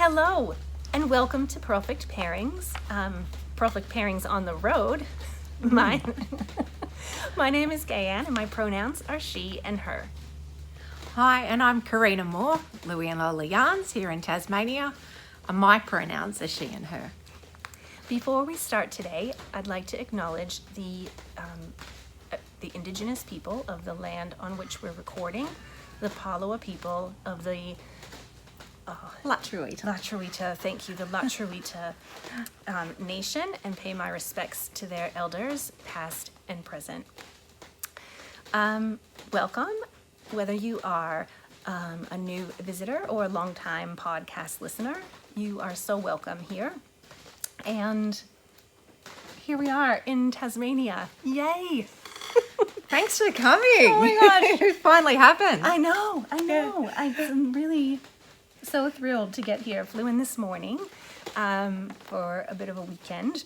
Hello, and welcome to Purlfect Pairings. Purlfect Pairings on the road. My name is Gayanne, and my pronouns are she and her. Hi, and I'm Karina Moore, Louie Lola yarns here in Tasmania, and my pronouns are she and her. Before we start today, I'd like to acknowledge the indigenous people of the land on which we're recording, the Palawa people of the Latruita. Thank you, the Latruita nation, and pay my respects to their elders, past and present. Welcome, whether you are a new visitor or a longtime podcast listener, you are so welcome here. And here we are in Tasmania. Yay! Thanks for coming. Oh my gosh. It finally happened. I know. I'm really so thrilled to get here. Flew in this morning for a bit of a weekend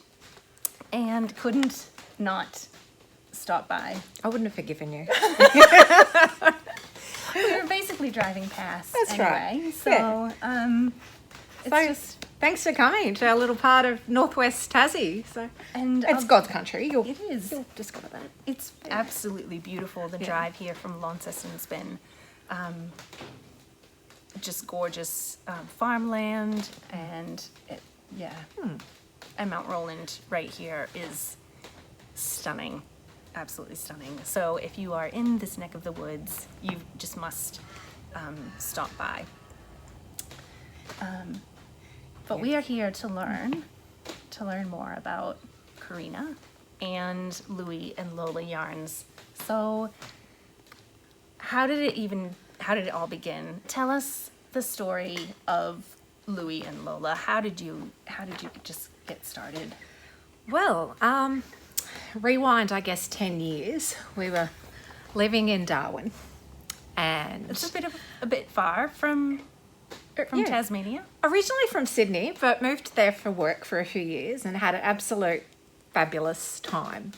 and couldn't not stop by. I wouldn't have forgiven you. We were basically driving past. That's anyway, right. So, Thanks for coming to our little part of northwest Tassie. So, and it's God's country. It is. You'll discover that. It's absolutely beautiful. The drive here from Launceston's been just gorgeous farmland, and and Mount Roland right here is stunning, absolutely stunning. So if you are in this neck of the woods, you just must stop by. But we are here to learn more about Karina and Louie and Lola yarns. So how did it all begin? Tell us the story of Louie and Lola. How did you just get started? Well, rewind, I guess, 10 years. We were living in Darwin, and It's a bit far from Tasmania. Originally from Sydney, but moved there for work for a few years and had an absolute fabulous time.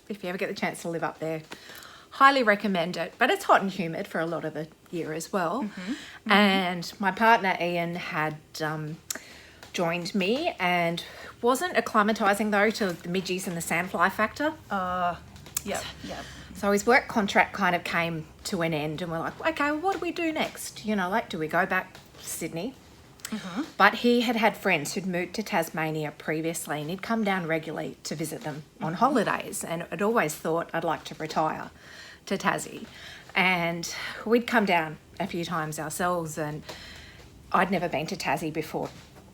If you ever get the chance to live up there, highly recommend it. But it's hot and humid for a lot of the year as well. Mm-hmm. And my partner Ian had joined me and wasn't acclimatising though to the midges and the sandfly factor. Yep. So his work contract kind of came to an end, and we're like, okay, well, what do we do next? Do we go back to Sydney? Mm-hmm. But he had friends who'd moved to Tasmania previously, and he'd come down regularly to visit them on holidays, and I'd always thought I'd like to retire to Tassie. And we'd come down a few times ourselves, and I'd never been to Tassie before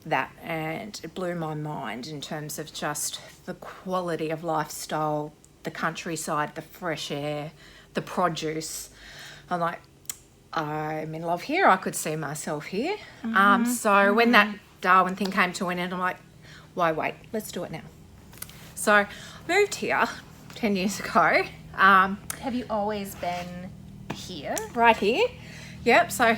that, and it blew my mind in terms of just the quality of lifestyle, the countryside, the fresh air, the produce. I'm like, I'm in love here. I could see myself here. So when that Darwin thing came to an end, I'm like, why wait? Let's do it now. So moved here 10 years ago. Have you always been here? Right here. Yep. So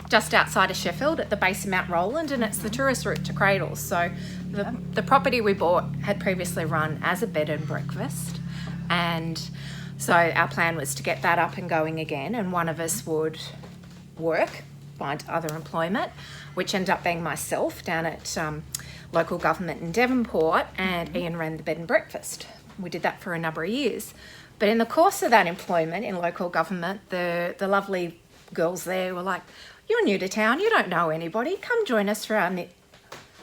just outside of Sheffield at the base of Mount Roland, and it's the tourist route to Cradles. So the property we bought had previously run as a bed and breakfast, and so our plan was to get that up and going again, and one of us would work, find other employment, which ended up being myself down at local government in Devonport, and Ian ran the bed and breakfast. We did that for a number of years. But in the course of that employment in local government, the lovely girls there were like, you're new to town, you don't know anybody, come join us for our knit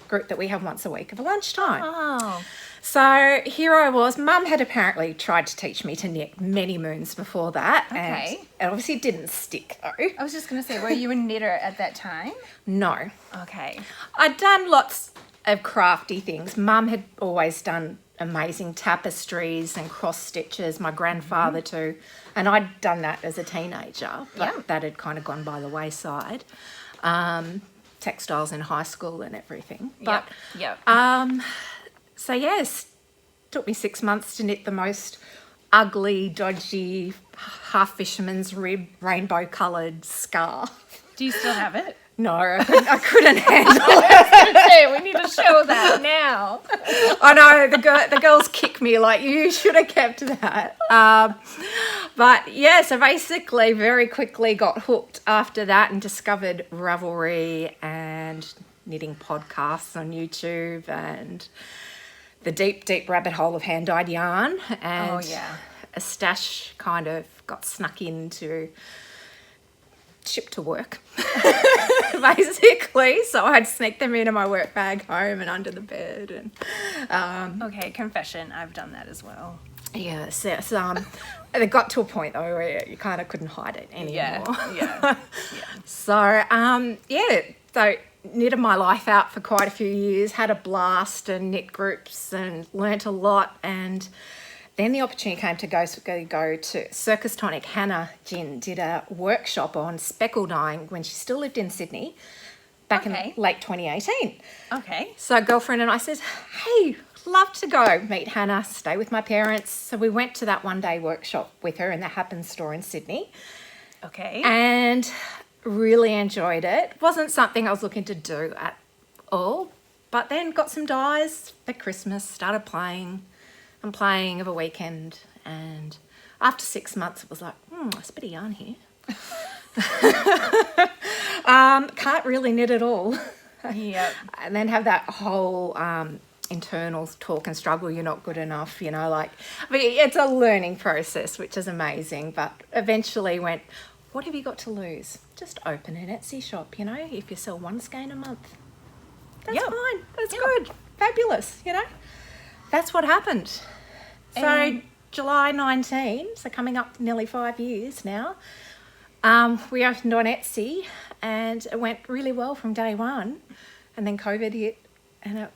group that we have once a week at lunchtime. Oh. So here I was. Mum had apparently tried to teach me to knit many moons before that. Okay. And it obviously didn't stick though. I was just going to say, were you a knitter at that time? No. Okay. I'd done lots of crafty things. Mum had always done amazing tapestries and cross stitches, my grandfather too. And I'd done that as a teenager, but that had kind of gone by the wayside. Textiles in high school and everything. But so yes, took me 6 months to knit the most ugly, dodgy, half fisherman's rib, rainbow coloured scarf. Do you still have it? No, I couldn't handle it. Hey, we need to show that now. I know, the girls kick me like, you should have kept that. But yeah, so basically very quickly got hooked after that and discovered Ravelry and and knitting podcasts on YouTube and the deep, deep rabbit hole of hand-dyed yarn. And a stash kind of got snuck into ship to work, basically. So I'd sneak them into my work bag home and under the bed. And Okay, confession, I've done that as well. yes, it got to a point though where you kind of couldn't hide it anymore. Yeah. So so knitted my life out for quite a few years, had a blast and knit groups and learnt a lot. And then the opportunity came to go to Circus Tonic Handmade, did a workshop on speckle dyeing when she still lived in Sydney back in late 2018. Okay. So girlfriend and I said, hey, love to go meet Hannah, stay with my parents. So we went to that one-day workshop with her in the Happen store in Sydney. Okay. And really enjoyed it. Wasn't something I was looking to do at all, but then got some dyes for Christmas, started playing of a weekend, and after 6 months it was like, there's a bit of yarn here. Can't really knit at all. Yep. And then have that whole internal talk and struggle, you're not good enough, but it's a learning process, which is amazing. But eventually went, what have you got to lose? Just open an Etsy shop, if you sell one skein a month. That's fine. That's good. Fabulous, That's what happened. So July 19, so coming up nearly 5 years now, we opened on Etsy and it went really well from day one. And then COVID hit and it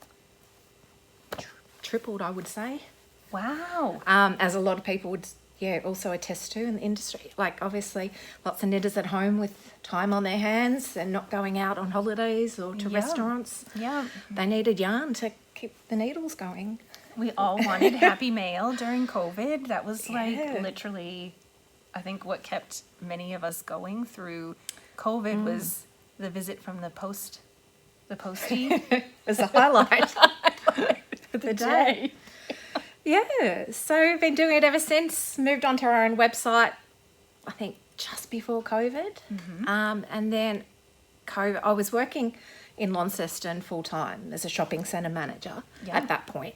tripled, I would say. Wow. As a lot of people would, also attest to in the industry. Like, obviously, lots of knitters at home with time on their hands and not going out on holidays or to restaurants. Yeah. They needed yarn to keep the needles going. We all wanted Happy Mail during COVID. That was literally, I think, what kept many of us going through COVID was the visit from the postie. It was a highlight of the day. Yeah, so we've been doing it ever since. Moved onto our own website, I think, just before COVID. And then COVID, I was working in Launceston full-time as a shopping centre manager at that point.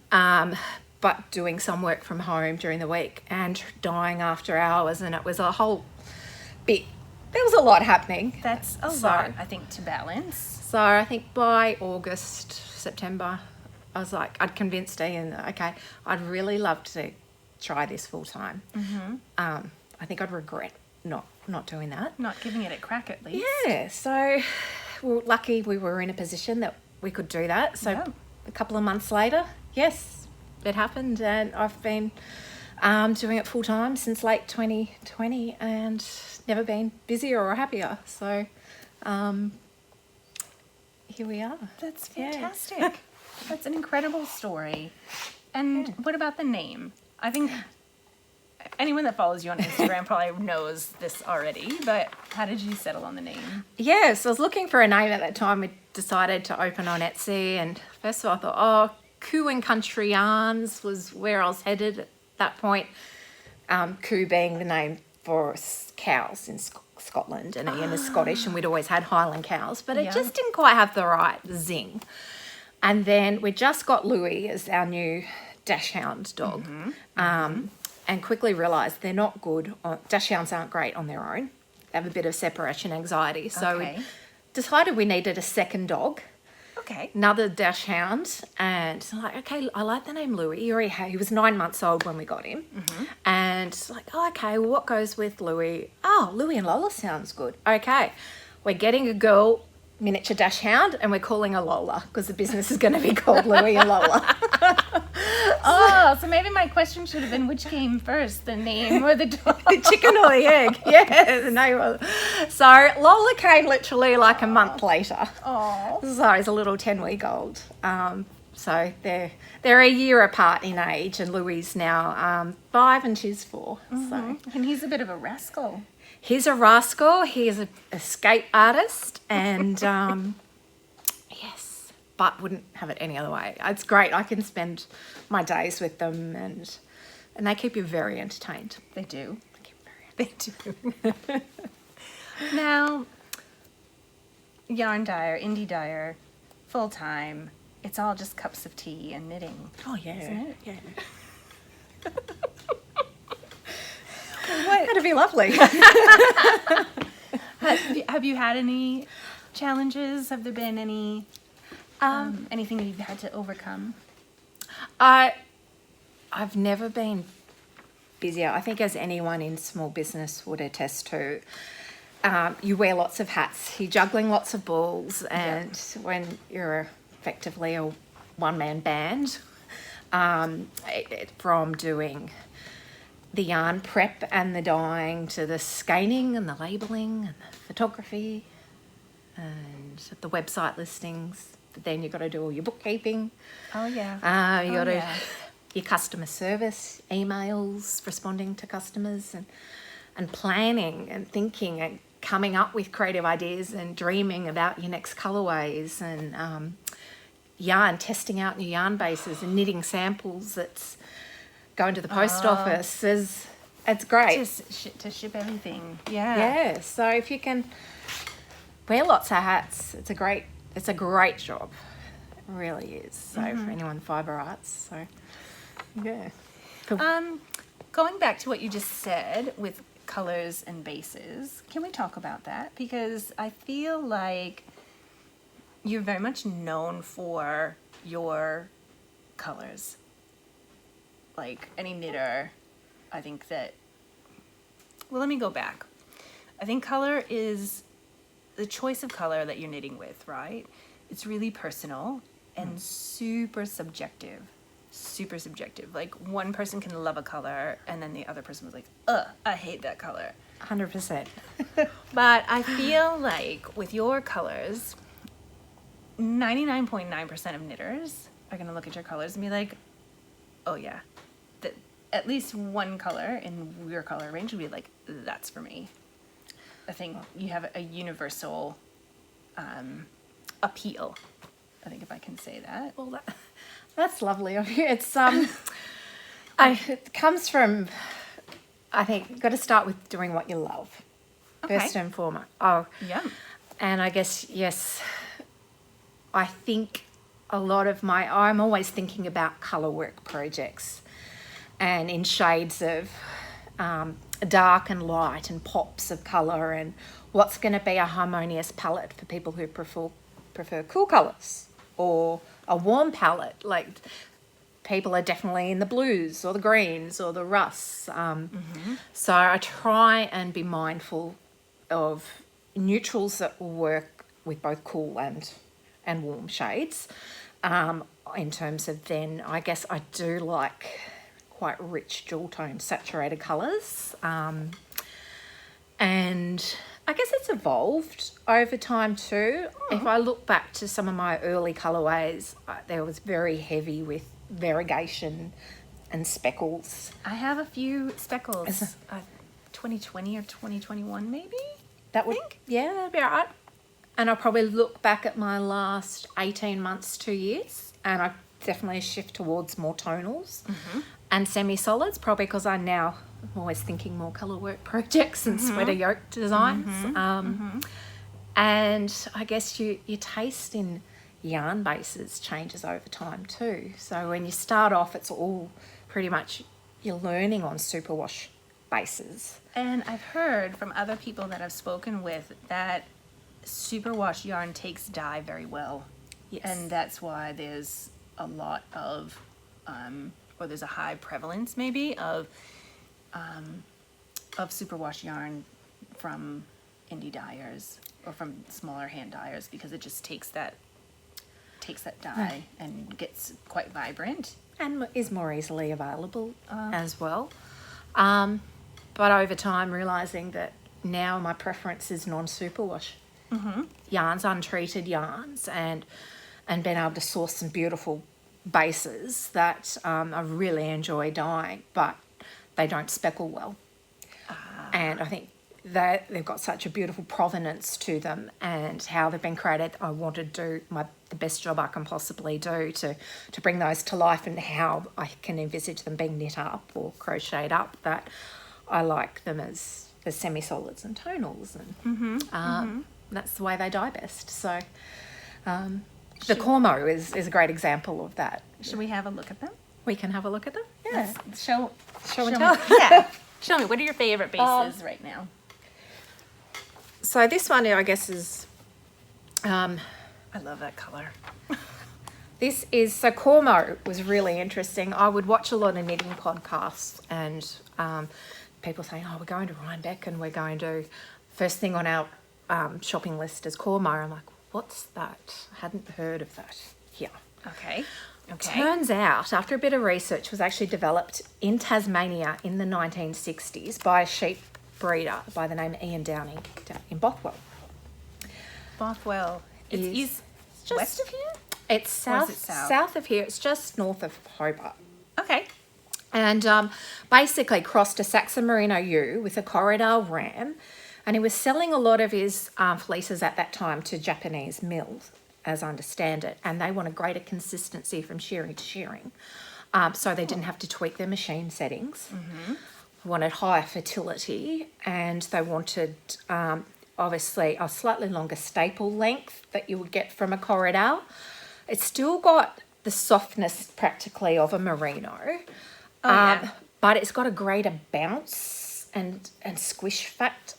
But doing some work from home during the week and dyeing after hours, and it was a whole bit. There was a lot happening. That's a lot, I think, to balance. So I think by August, September, I was like, I'd convinced Ian, okay, I'd really love to try this full-time. I think I'd regret not doing that. Not giving it a crack at least. Yeah, so we're lucky we were in a position that we could do that. So a couple of months later, yes, it happened, and I've been doing it full-time since late 2020 and never been busier or happier. So here we are. That's fantastic. That's an incredible story. And what about the name? I think anyone that follows you on Instagram probably knows this already, but how did you settle on the name? Yeah, so I was looking for a name at that time. We decided to open on Etsy, and first of all I thought, Coo and Country Yarns was where I was headed at that point. Coo being the name for cows in Scotland, and Ian is Scottish, and we'd always had Highland cows, but it just didn't quite have the right zing. And then we just got Louie as our new dachshund dog, and quickly realised they're not good. Dachshunds aren't great on their own. They have a bit of separation anxiety. So we decided we needed a second dog. Okay. Another dachshund. And I'm like, okay, I like the name Louie. He was 9 months old when we got him. And like, okay, well, what goes with Louie? Oh, Louie and Lola sounds good. Okay, we're getting a girl miniature dachshund and we're calling her Lola because the business is going to be called Louie and Lola. So maybe my question should have been, which came first, the name or the dog? The chicken or the egg? Yeah, the name. So Lola came literally like a month later. Oh. So he's a little 10-week-old. So they're a year apart in age, and Louie's now 5 and she's 4. So And he's a bit of a rascal. he's a rascal. He is an escape artist, and yes, but wouldn't have it any other way. It's great. I can spend my days with them, and they keep you very entertained. They do. They keep you very entertained. Now, yarn dyer, indie dyer, full time. It's all just cups of tea and knitting. Oh yeah, Isn't it? yeah. What? That'd be lovely. Have you had any challenges? Have there been any anything that you've had to overcome? I've never been busier. I think as anyone in small business would attest to, you wear lots of hats. You're juggling lots of balls, and when you're effectively a one-man band, from doing the yarn prep and the dyeing to the scanning and the labelling and the photography and the website listings. But then you've got to do all your bookkeeping. Oh yeah. You got to your customer service, emails, responding to customers, and planning and thinking and coming up with creative ideas and dreaming about your next colourways and yarn, testing out new yarn bases and knitting samples that's going to the post office. It's great. Just to ship everything. Yeah. Yeah, so if you can wear lots of hats, it's a great job. It really is. So for anyone Fibre Arts, so yeah. Going back to what you just said with colors and bases, can we talk about that? Because I feel like you're very much known for your colors. Like any knitter, I think that, well, let me go back. I think color is the choice of color that you're knitting with, right? It's really personal and super subjective. Super subjective. Like one person can love a color and then the other person was like, I hate that color. 100%. But I feel like with your colors, 99.9% of knitters are going to look at your colors and be like, oh yeah, at least one color in your color range would be like, that's for me. I think you have a universal appeal. I think if I can say that. Well, that's lovely of you. It's it comes from, I think, you've got to start with doing what you love, first and foremost. Oh, yeah. And I guess, yes, I think a lot of I'm always thinking about colour work projects and in shades of dark and light and pops of colour and what's going to be a harmonious palette for people who prefer cool colours or a warm palette. Like people are definitely in the blues or the greens or the rusts. So I try and be mindful of neutrals that will work with both cool and warm shades. In terms of then, I guess I do like quite rich jewel tone saturated colours. And I guess it's evolved over time too. If I look back to some of my early colourways, there was very heavy with variegation and speckles. I have a few speckles. 2020 or 2021 maybe? That'd be right. And I'll probably look back at my last 18 months, 2 years, and I definitely shift towards more tonals and semi-solids, probably because I'm always thinking more colour work projects and sweater yoke designs. And I guess your taste in yarn bases changes over time too. So when you start off, it's all pretty much you're learning on superwash bases. And I've heard from other people that I've spoken with that superwash yarn takes dye very well. Yes. And that's why there's a lot of, or there's a high prevalence maybe of superwash yarn from indie dyers or from smaller hand dyers, because it just takes that dye and gets quite vibrant. And is more easily available as well. But over time, realising that now my preference is non-superwash yarns, untreated yarns, and being able to source some beautiful bases that I really enjoy dyeing, but they don't speckle well. And I think that they've got such a beautiful provenance to them and how they've been created. I want to do the best job I can possibly do to bring those to life, and how I can envisage them being knit up or crocheted up, that I like them as semi-solids and tonals. And that's the way they dye best. So the Cormo is a great example of that. Should we have a look at them? We can have a look at them. Yeah. Show and me. tell. Yeah. Show me. What are your favorite bases right now? So this one, I guess, is... I love that color. This is... So Cormo was really interesting. I would watch a lot of knitting podcasts and people saying, oh, we're going to Rhinebeck and we're going to... First thing on our shopping list is Cormo. I'm like, what's that? I hadn't heard of that here. Okay. Turns out, after a bit of research, it was actually developed in Tasmania in the 1960s by a sheep breeder by the name of Ian Downing down in Bothwell. Bothwell. It's west of here? It's south of here. It's just north of Hobart. Okay. And basically crossed a Saxon Merino ewe with a Corridor ram, and he was selling a lot of his fleeces at that time to Japanese mills, as I understand it, and they wanted greater consistency from shearing to shearing. So they didn't have to tweak their machine settings. Mm-hmm. Wanted higher fertility, and they wanted obviously a slightly longer staple length that you would get from a Corridor. It's still got the softness practically of a merino, but it's got a greater bounce and squish fact.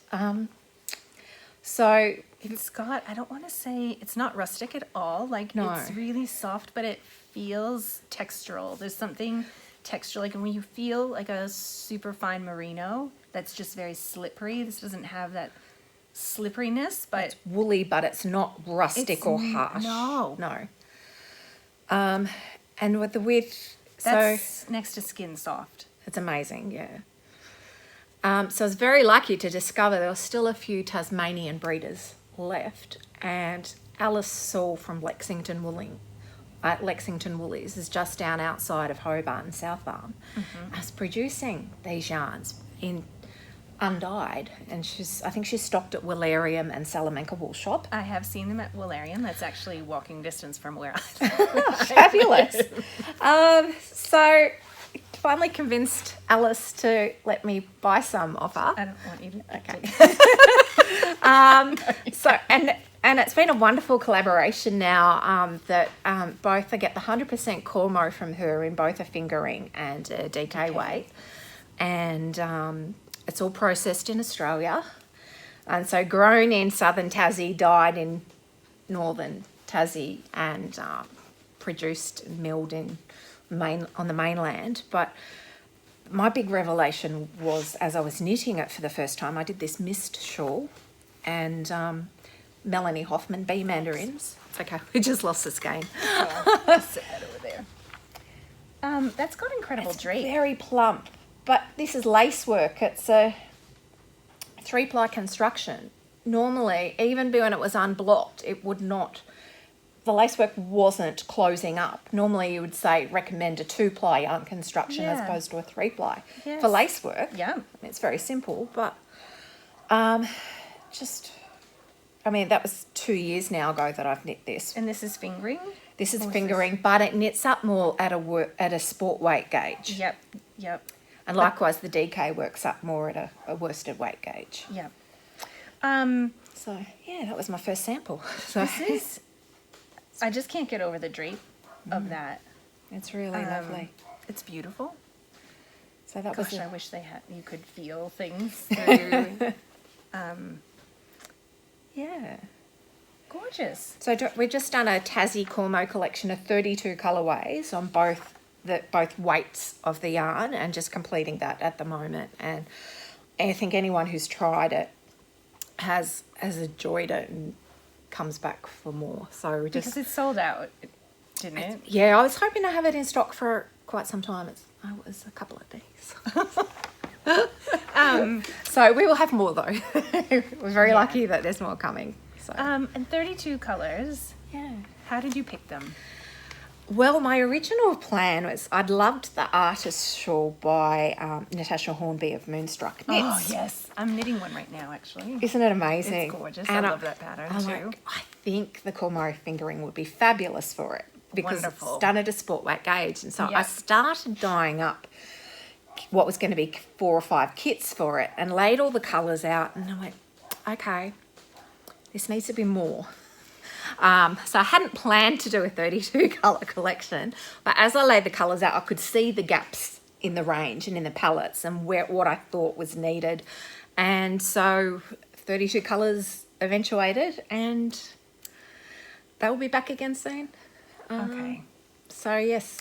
So it's got, I don't want to say, it's not rustic at all. Like, no. It's really soft, but it feels textural. There's something textural, like when you feel like a super fine merino that's just very slippery. This doesn't have that slipperiness, but it's woolly, but it's not rustic or harsh. No. And with the width, that's next to skin soft. It's amazing, yeah. So I was very lucky to discover there were still a few Tasmanian breeders left, and Alice Saul from Lexington Woolies is just down outside of Hobart and South Arm. Mm-hmm. Was producing these yarns in undyed, and I think she's stocked at Woolarium and Salamanca Wool Shop. I have seen them at Woolarium. That's actually walking distance from where I live. Fabulous. So finally convinced Alice to let me buy some off her. I don't want you to. Okay. So and it's been a wonderful collaboration now that both I get the 100% Cormo from her in both a fingering and a DK weight, and it's all processed in Australia, and so grown in southern Tassie, dyed in northern Tassie, and produced and milled on the mainland. But my big revelation was, as I was knitting it for the first time, I did this Myst shawl, and Melanie Hoffman bee mandarins. It's okay, we just lost the skein. Sit that over there. That's got incredible drape. Very plump, but this is lace work. It's a 3-ply construction. Normally, even when it was unblocked, it would not. The lacework wasn't closing up. Normally you would say recommend a 2-ply yarn construction as opposed to a 3-ply. Yes. For lacework. Yeah. It's very simple, but that was 2 years now ago that I've knit this. And this is fingering? This is fingering, but it knits up more at a sport weight gauge. Yep. And likewise the DK works up more at a worsted weight gauge. Yep. So yeah, that was my first sample. So this is... I just can't get over the drape of that. It's really lovely. It's beautiful. So that I wish you could feel things through. Yeah. Gorgeous. So we've just done a Tassie Cormo collection of 32 colourways on both weights of the yarn, and just completing that at the moment. And I think anyone who's tried it has enjoyed it and comes back for more. So because it's sold out, didn't it? Yeah, I was hoping to have it in stock for quite some time. It was a couple of days. So we will have more though. We're very lucky that there's more coming. So and 32 colours. Yeah. How did you pick them? Well, my original plan was I'd loved the Artus shawl by Natasha Hornby of Moonstruck Knits. Oh, yes. I'm knitting one right now, actually. Isn't it amazing? It's gorgeous. And I love that pattern, too. I think the Cormo fingering would be fabulous for it because Wonderful. It's done at a sport weight gauge. And so I started dyeing up what was going to be 4 or 5 kits for it and laid all the colours out. And I went, okay, this needs to be more. So I hadn't planned to do a 32 colour collection, but as I laid the colours out, I could see the gaps in the range and in the palettes and what I thought was needed. And so 32 colours eventuated, and they'll be back again soon. Okay. So yes,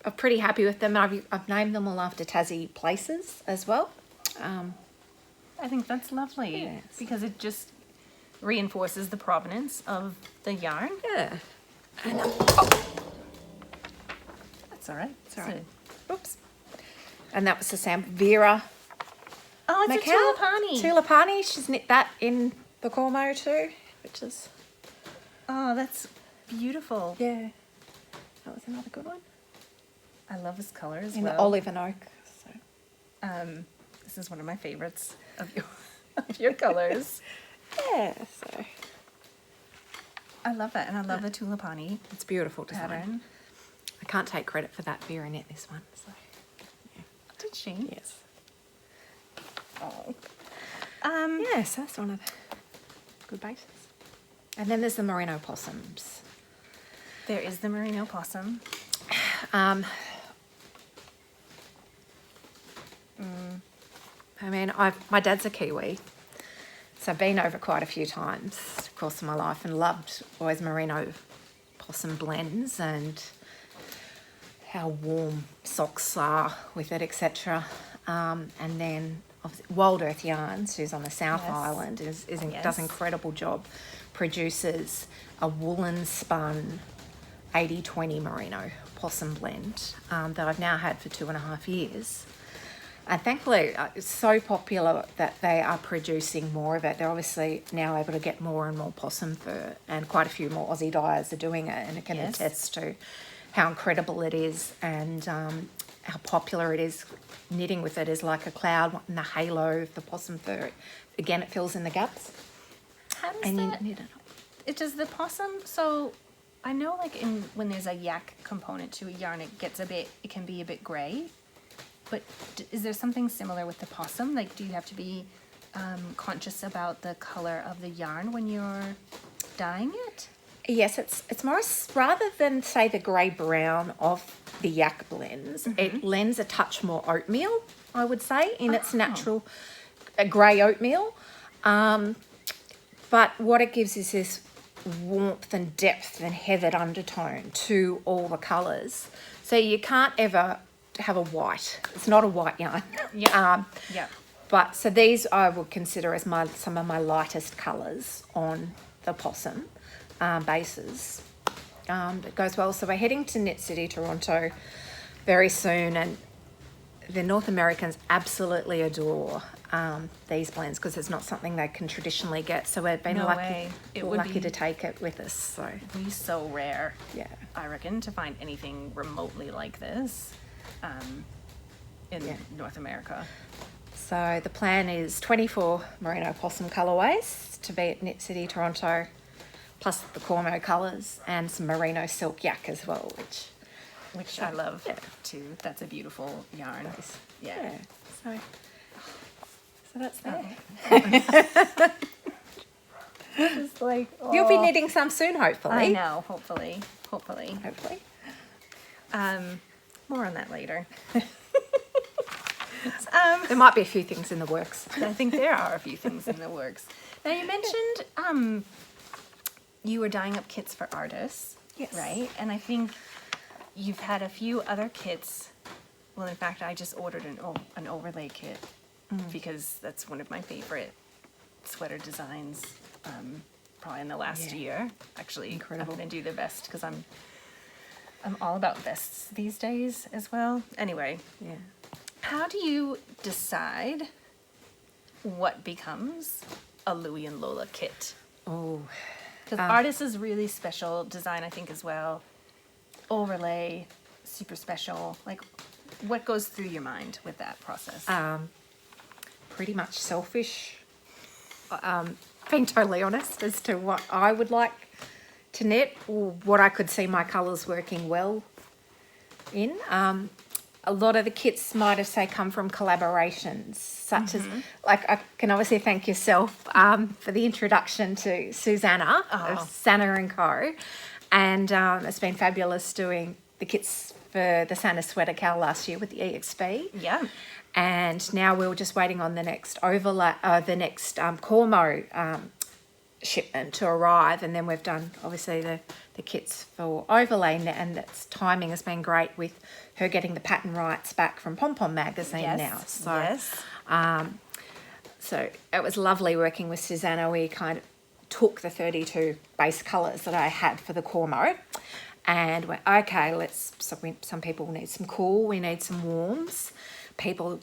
I'm pretty happy with them. I've named them all after Tassie places as well. I think that's lovely. Yes. Because it just reinforces the provenance of the yarn. Yeah. And, That's all right. it's all right. Oops. And that was the Vera. Oh, it's Macau. a Tulipani. Tulipani. She's knit that in the Cormo too, which is, Oh, that's beautiful. yeah, that was another good one. I love this color as In well. the olive and oak. So. This is one of my favorites of your colors. Yeah, so I love that, and I love the Tulipani it's beautiful design. pattern. I can't take credit for that. Vera knit this one. So Did she? yes. Oh. Yes, that's one of the good bases. And then there's the merino possums. There is the merino possum. I mean, my dad's a Kiwi, so I've been over quite a few times in the course of my life and loved always merino possum blends and how warm socks are with it, etc. And then obviously Wild Earth Yarns, who's on the South Yes. Island, does an Yes. incredible job, produces a woolen spun 80-20 merino possum blend that I've now had for 2.5 years. And thankfully, it's so popular that they are producing more of it. They're obviously now able to get more and more possum fur, and quite a few more Aussie dyers are doing it, and it can Yes. attest to how incredible it is and how popular it is. Knitting with it is like a cloud in the halo of the possum fur. Again, it fills in the gaps. How does And you that? knit it. It does the possum. So I know, like when there's a yak component to a yarn, it can be a bit grey. But is there something similar with the possum? Like, do you have to be conscious about the color of the yarn when you're dyeing it? Yes, it's more rather than say the grey brown of the yak blends. It lends a touch more oatmeal, I would say, in its natural grey oatmeal. But what it gives is this warmth and depth and heathered undertone to all the colours. So you can't ever have a white. It's not a white yarn. Yeah. Yeah. But so these I would consider as some of my lightest colours on the possum bases. It goes well. So we're heading to Knit City, Toronto very soon, and the North Americans absolutely adore these blends because it's not something they can traditionally get. So we've been No lucky, way. It would lucky be- to take it with us. So It'd be so rare, yeah. I reckon, to find anything remotely like this in Yeah. North America. So the plan is 24 merino possum colourways to be at Knit City, Toronto, plus the Cormo colours and some merino silk yak as well, Which I love Yeah. too. That's a beautiful yarn. is Yeah. So that's that. It's like, You'll be knitting some soon, hopefully. I know, hopefully. Hopefully. More on that later. There might be a few things in the works. I think there are a few things in the works. Now, you mentioned you were dyeing up kits for Artus, Yes. right? And I think you've had a few other kits. Well, in fact, I just ordered an overlay kit because that's one of my favorite sweater designs, probably in the last Yeah. year. Actually, Incredible. I'm gonna do the vest because I'm all about vests these days as well. Anyway, Yeah. how do you decide what becomes a Louie and Lola kit? Oh, Because Artus is really special design, I think, as well. Overlay, super special. Like, what goes through your mind with that process? pretty much selfish. Being totally honest as to what I would like to knit or what I could see my colours working well in. a lot of the kits might have, say, come from collaborations, such as, like, I can obviously thank yourself for the introduction to Susanna of Santa & Co. And it's been fabulous doing the kits for the Santa sweater cowl last year with the EXP. Yeah. And now we're just waiting on the next Cormo shipment to arrive, and then we've done obviously the kits for overlay, and its timing has been great with her getting the pattern rights back from Pom Pom magazine now. So, so it was lovely working with Susanna. We kind of took the 32 base colours that I had for the Cormo and went, okay, some people need some cool, we need some warms. People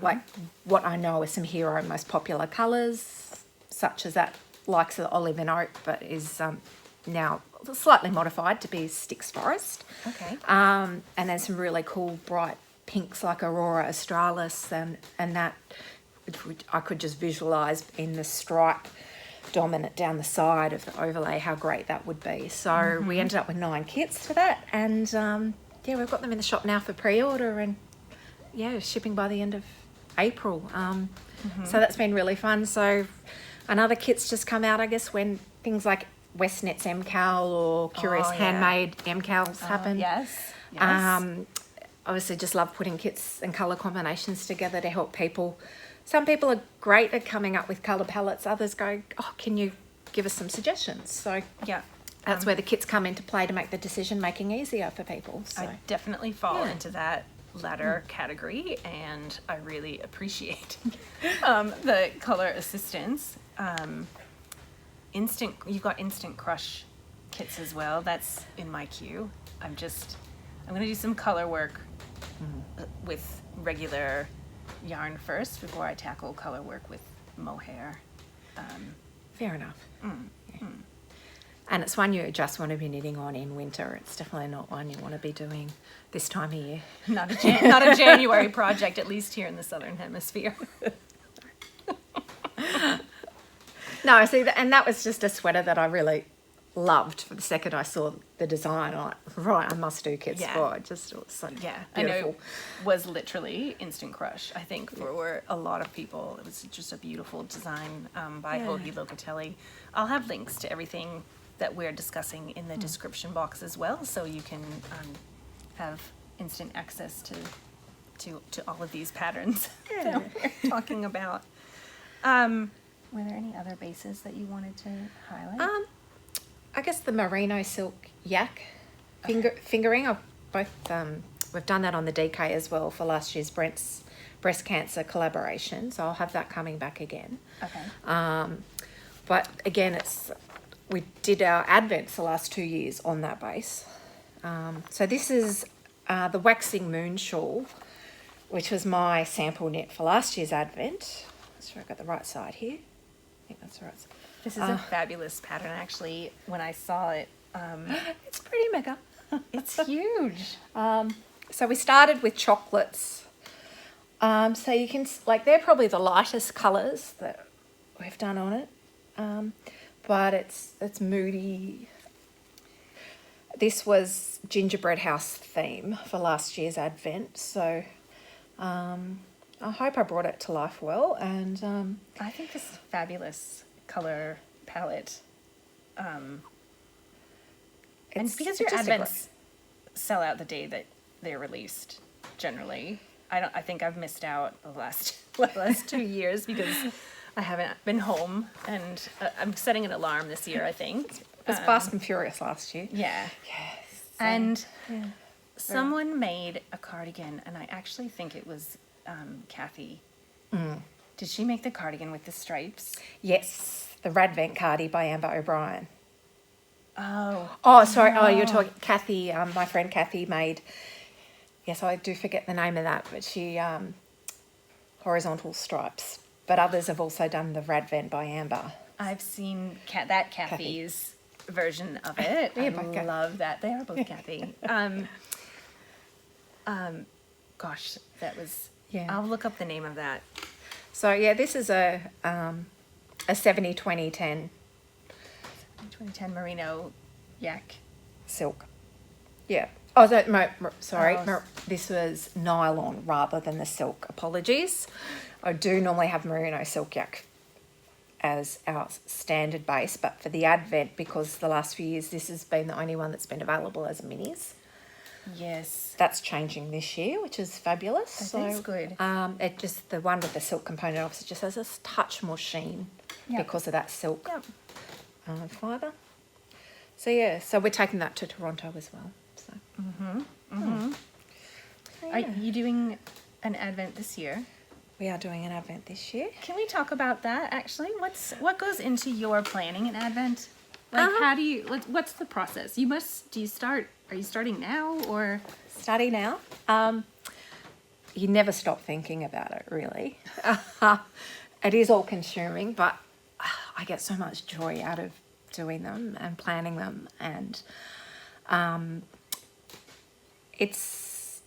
like what I know are some hero most popular colours, such as that likes the olive and oak, but is now slightly modified to be Styx Forest. Okay. And then some really cool bright pinks like Aurora Australis and that which I could just visualise in the stripe dominant down the side of the overlay, how great that would be. So we ended up with 9 kits for that, and yeah, we've got them in the shop now for pre-order, and yeah, shipping by the end of April. So that's been really fun. So another kit's just come out, I guess, when things like Westnet's MCAL or Curious Handmade MCALs happen. Yes. Obviously just love putting kits and colour combinations together to help people. Some people are great at coming up with colour palettes. Others go, oh, can you give us some suggestions? So Yeah. that's where the kits come into play to make the decision making easier for people. So I definitely fall into that latter category, and I really appreciate the color assistance. You've got Instant Crush kits as well. That's in my queue. I'm going to do some color work with regular yarn first before I tackle color work with mohair. fair enough. Yeah. And it's one you just want to be knitting on in winter. It's definitely not one you want to be doing this time of year. Not a January project, at least here in the Southern Hemisphere. No, see, and that was just a sweater that I really loved for the second I saw the design. I'm like, right, I must do kits for it. Just, it was so beautiful. I know it was literally Instant Crush, I think, for a lot of people. It was just a beautiful design by Hoagie Locatelli. I'll have links to everything that we're discussing in the description box as well, so you can have instant access to all of these patterns that we're talking about. Were there any other bases that you wanted to highlight? I guess the merino silk yak fingering. We've done that on the DK as well for last year's breast cancer collaboration, so I'll have that coming back again. Okay. But again, we did our advents the last 2 years on that base. So this is the Waxing Moon Shawl, which was my sample knit for last year's advent. Let's sure I got the right side here. I think that's the right side. This is a fabulous pattern, actually. When I saw it, it's pretty mega. it's huge. So we started with chocolates. So you can, like, they're probably the lightest colours that we've done on it. But it's moody. This was Gingerbread House theme for last year's advent. So I hope I brought it to life well. And I think this is a fabulous color palette. And because your advents sell out the day that they're released, generally, I think I've missed out the last 2 years because I haven't been home, and I'm setting an alarm this year, I think. It was Fast and Furious last year. Yeah. Yes. And someone made a cardigan, and I actually think it was Kathy. Did she make the cardigan with the stripes? Yes, the Radvent Cardi by Amber O'Brien. Oh, sorry. Oh, you're talking Kathy. My friend Kathy made. Yes, I do forget the name of that, but she horizontal stripes. But others have also done the Radvent by Amber. I've seen Kathy's version of it. I love that. They are both Kathy. Gosh, that was. Yeah. I'll look up the name of that. So yeah, this is a 70 20 10 2010 merino yak silk. Yeah, Oh, sorry. Oh. This was nylon rather than the silk. Apologies. I do normally have merino silk yak as our standard base, but for the Advent, because the last few years this has been the only one that's been available as minis. Yes. That's changing this year, which is fabulous. That's good. It just, the one with the silk component obviously just has a touch more sheen because of that silk fibre. So yeah, so we're taking that to Toronto as well. So. Are you doing an Advent this year? We are doing an Advent this year. Can we talk about that actually? What goes into your planning an Advent? Like how do you, what's the process? Are you starting now or? Starting now. You never stop thinking about it, really. It is all consuming, but I get so much joy out of doing them and planning them, and it's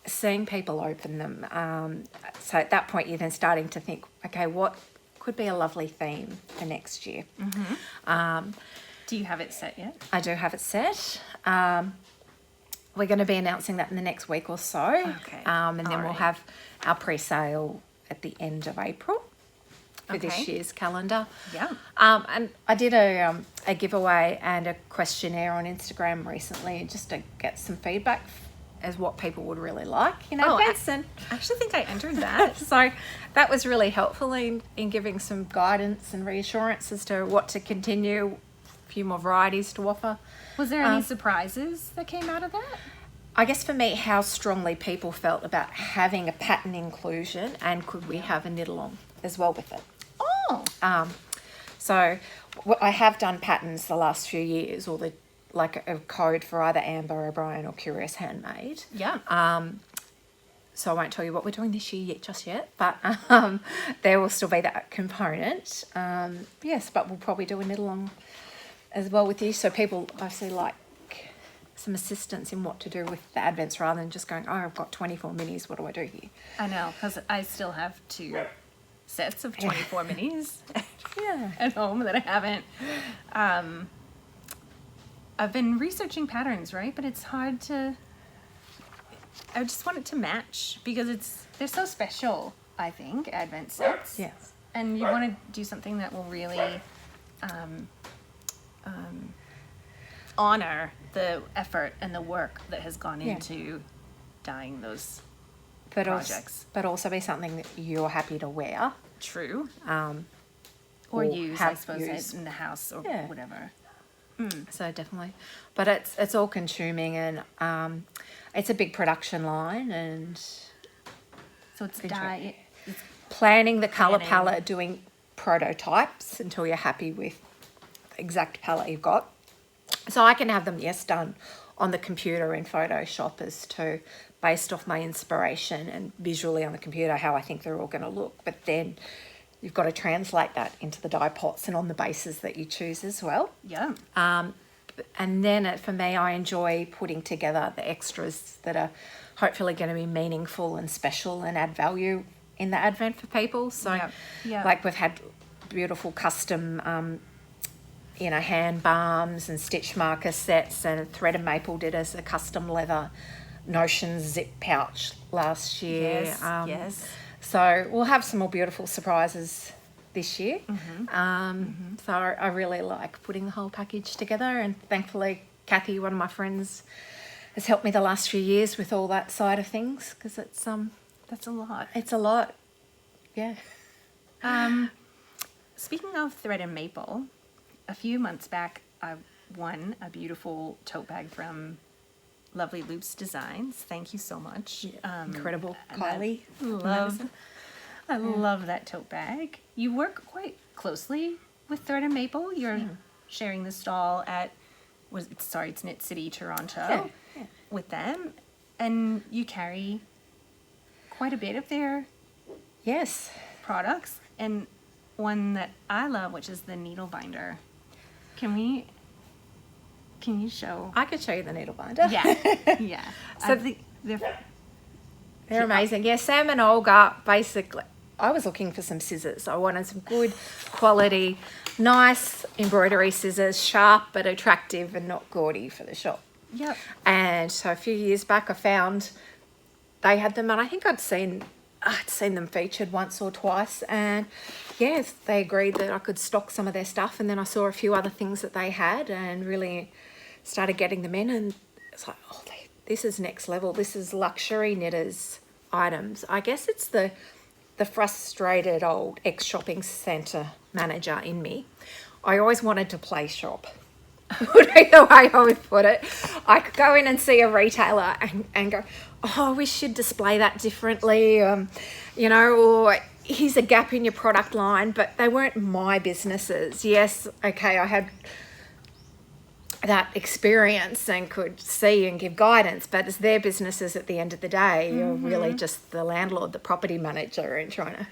seeing people open them. So at that point, you're then starting to think, okay, what could be a lovely theme for next year? Do you have it set yet? I do have it set. We're going to be announcing that in the next week or so. Okay. And then we'll have our pre-sale at the end of April for this year's calendar. Yeah. And I did a giveaway and a questionnaire on Instagram recently just to get some feedback as what people would really like in advance. I actually think I entered that. So that was really helpful in giving some guidance and reassurance as to what to continue, a few more varieties to offer. Was there any surprises that came out of that? I guess for me, how strongly people felt about having a pattern inclusion, and could we have a knit along as well with it. Oh. So I have done patterns the last few years, or like a code for either Amber O'Brien or Curious Handmade. Yeah. So I won't tell you what we're doing this year just yet, but there will still be that component. Yes, but we'll probably do a knit along as well with you, so people obviously like some assistance in what to do with the Advents rather than just going, oh, I've got 24 minis, what do I do here? I know, because I still have 2 sets of 24 minis at home that I haven't. I've been researching patterns, right? But it's hard to. I just want it to match because they're so special. I think Advent sets. Yes. And you want to do something that will really honor the effort and the work that has gone into dyeing those projects. But also be something that you're happy to wear. True. Or use, I suppose, use. in the house or whatever. So definitely, but it's all consuming, and it's a big production line, and so it's dye. Planning the colour palette, doing prototypes until you're happy with the exact palette you've got. So I can have them done on the computer in Photoshop as to, based off my inspiration and visually on the computer, how I think they're all going to look. But then you've got to translate that into the dye pots and on the bases that you choose as well. Yeah. And then for me, I enjoy putting together the extras that are hopefully going to be meaningful and special and add value in the Advent for people. So like we've had beautiful custom hand balms and stitch marker sets, and Thread and Maple did as a custom leather Notion zip pouch last year. Yes. So we'll have some more beautiful surprises this year. So I really like putting the whole package together, and thankfully Kathy, one of my friends, has helped me the last few years with all that side of things, because it's that's a lot. It's a lot. Yeah. Speaking of Thread and Maple, a few months back I won a beautiful tote bag from Lovely Loops Designs. Thank you so much. Incredible, Kylie. I love that tote bag. You work quite closely with Thread and Maple. You're sharing the stall at it's Knit City, Toronto with them, and you carry quite a bit of their products, and one that I love, which is the needle binder. Can you show? I could show you the needle binder. Yeah. So they're amazing. Yeah, Sam and Olga, basically, I was looking for some scissors. I wanted some good quality, nice embroidery scissors, sharp but attractive and not gaudy for the shop. Yep. And so a few years back, I found they had them, and I think I'd seen them featured once or twice. And yes, they agreed that I could stock some of their stuff. And then I saw a few other things that they had, and really started getting them in. And it's like, oh, this is next level. This is luxury knitters items. I guess it's the frustrated old ex-shopping centre manager in me. I always wanted to play shop. Would be the way I would put it. I could go in and see a retailer and go, oh, I wish you'd display that differently, you know, or here's a gap in your product line, but they weren't my businesses. Yes, okay, I had that experience and could see and give guidance, but it's their businesses at the end of the day. You're really just the landlord, the property manager, and trying to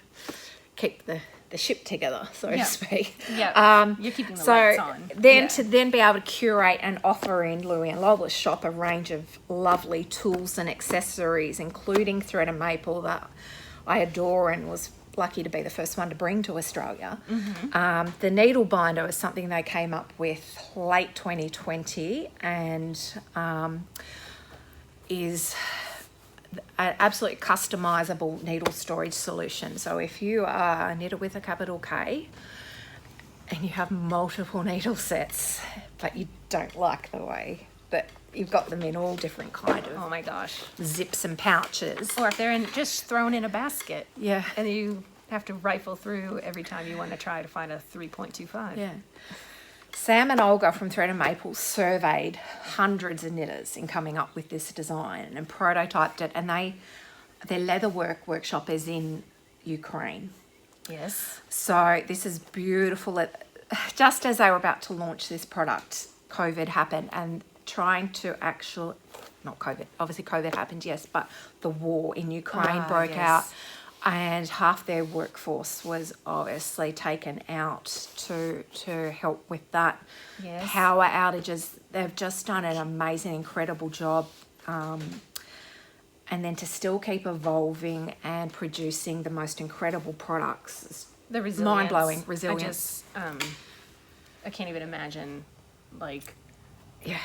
keep the ship together, so to speak. Yeah, you're keeping the lights on. Then to then be able to curate and offer in Louie and Lola's shop a range of lovely tools and accessories, including thread and maple that I adore and was lucky to be the first one to bring to Australia. The needle binder was something they came up with late 2020 and is an absolutely customizable needle storage solution. So if you are a knitter with a capital K and you have multiple needle sets, but you don't like the way that you've got them in all different kind of Oh my gosh. zips and pouches. Or if they're just thrown in a basket. Yeah. And you have to rifle through every time you want to try to find a 3.25. Yeah. Sam and Olga from Thread and Maple surveyed hundreds of knitters in coming up with this design and prototyped it, and their leatherwork workshop is in Ukraine. Yes. So this is beautiful. Just as they were about to launch this product, COVID happened, and trying to not COVID, obviously COVID happened, yes, but the war in Ukraine broke out. And half their workforce was obviously taken out to help with that. Yes. Power outages. They've just done an amazing, incredible job. And then to still keep evolving and producing the most incredible products. The resilience. Mind-blowing resilience. I can't even imagine, like... Yeah.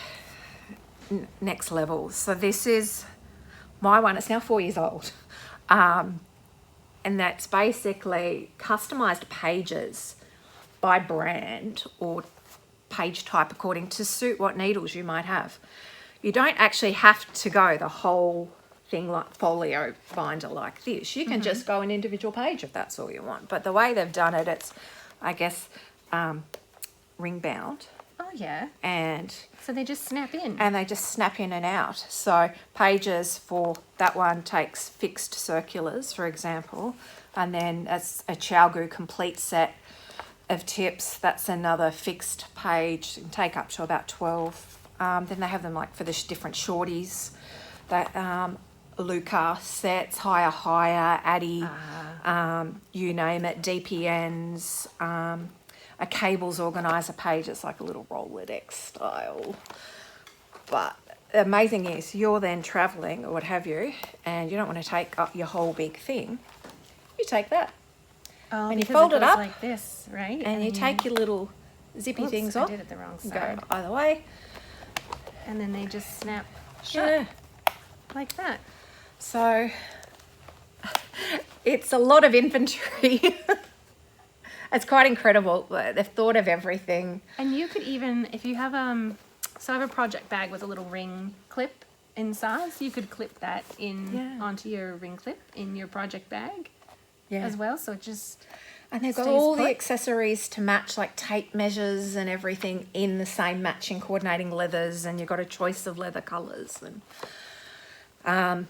Next level. So this is my one. It's now 4 years old. And that's basically customized pages by brand or page type according to suit what needles you might have. You don't actually have to go the whole thing like folio binder like this. You can just go an individual page if that's all you want. But the way they've done it, it's, I guess, ring bound. Oh, yeah. And so they just snap in. And they just snap in and out. So pages for that one takes fixed circulars, for example, and then as a Chow complete set of tips, that's another fixed page. You can take up to about 12. Then they have them like for the different shorties, that Luca sets, higher, Addy, you name it, DPNs, a cables organizer page. It's like a little Rolodex style. But the amazing is you're then traveling or what have you, and you don't want to take up your whole big thing. You take that. Oh, and you because fold it goes up like this, right? and you take your little zippy things off. I did it the wrong Go side. either way. And then they just snap shut Yeah. like that. So it's a lot of inventory. It's quite incredible. They've thought of everything. And you could even, if you have so I have a project bag with a little ring clip inside, so you could clip that in onto your ring clip in your project bag as well. So it just and they've got stays all the put. accessories to match, like tape measures and everything in the same matching coordinating leathers, and you've got a choice of leather colours, and